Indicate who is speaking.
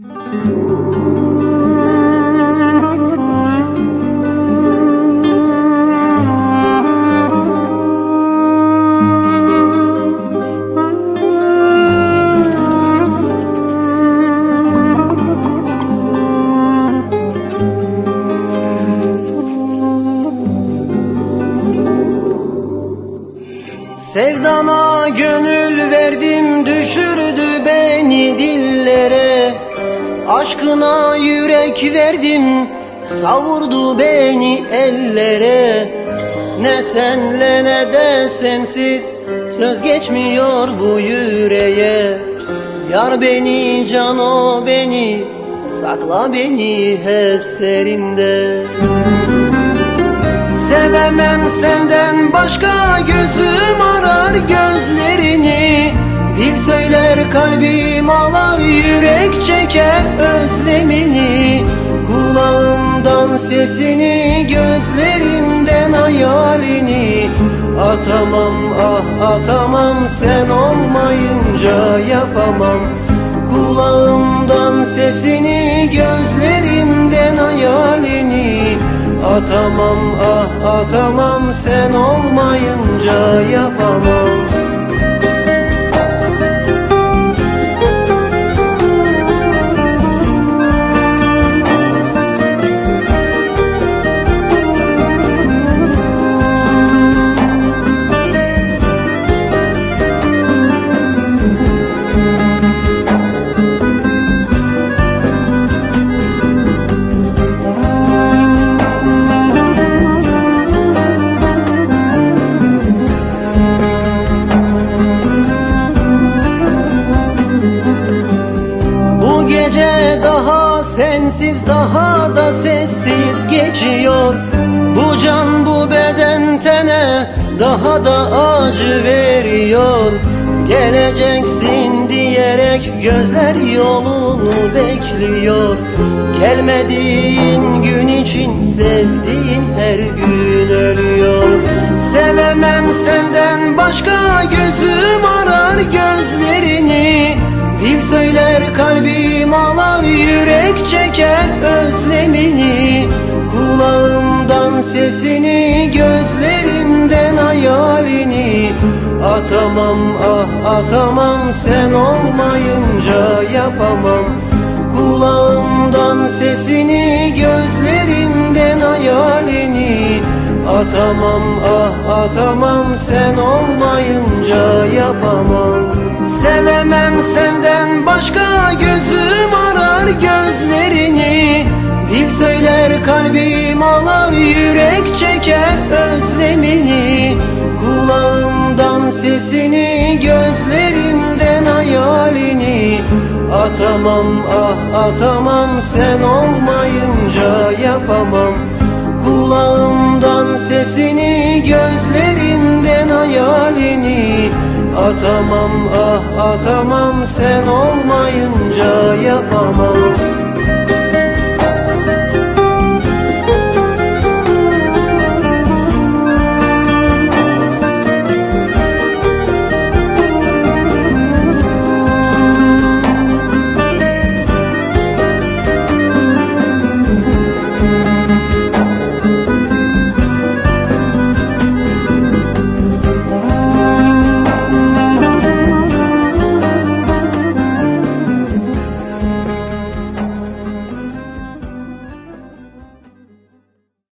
Speaker 1: Sevdana gönül verdim, düşürdü beni dillere. Aşkına yürek verdim, savurdu beni ellere. Ne senle ne de sensiz söz geçmiyor bu yüreğe. Yar beni, can o beni, sakla beni hep serinde. Sevemem senden başka, gözüm arar gözlerini. Dil söyler kalbim ağlar, yürek çeker özlemini. Kulağımdan sesini, gözlerimden hayalini. Atamam ah atamam, sen olmayınca yapamam. Kulağımdan sesini, gözlerimden hayalini. Atamam ah atamam, sen olmayınca yapamam. Daha sensiz, daha da sessiz geçiyor. Bu can bu beden tene daha da acı veriyor. Geleceksin diyerek gözler yolunu bekliyor. Gelmediğin gün için sevdiğin her gün ölüyor. Sevemem senden başka, gözüm arar gözlerini. Dil söyler kalbim ağlar, yürek çeker özlemini. Kulağımdan sesini, gözlerimden hayalini. Atamam ah atamam, sen olmayınca yapamam. Kulağımdan sesini, gözlerimden hayalini. Atamam ah atamam, sen olmayınca yapamam. Sevemem senden başka, gözüm arar gözlerini. Dil söyler kalbim ağlar, yürek çeker özlemini. Kulağımdan sesini, gözlerimden hayalini. Atamam ah atamam, sen olmayınca yapamam. Kulağımdan sesini, gözlerimden hayalini. Atamam ah atamam, sen olmayınca yapamam.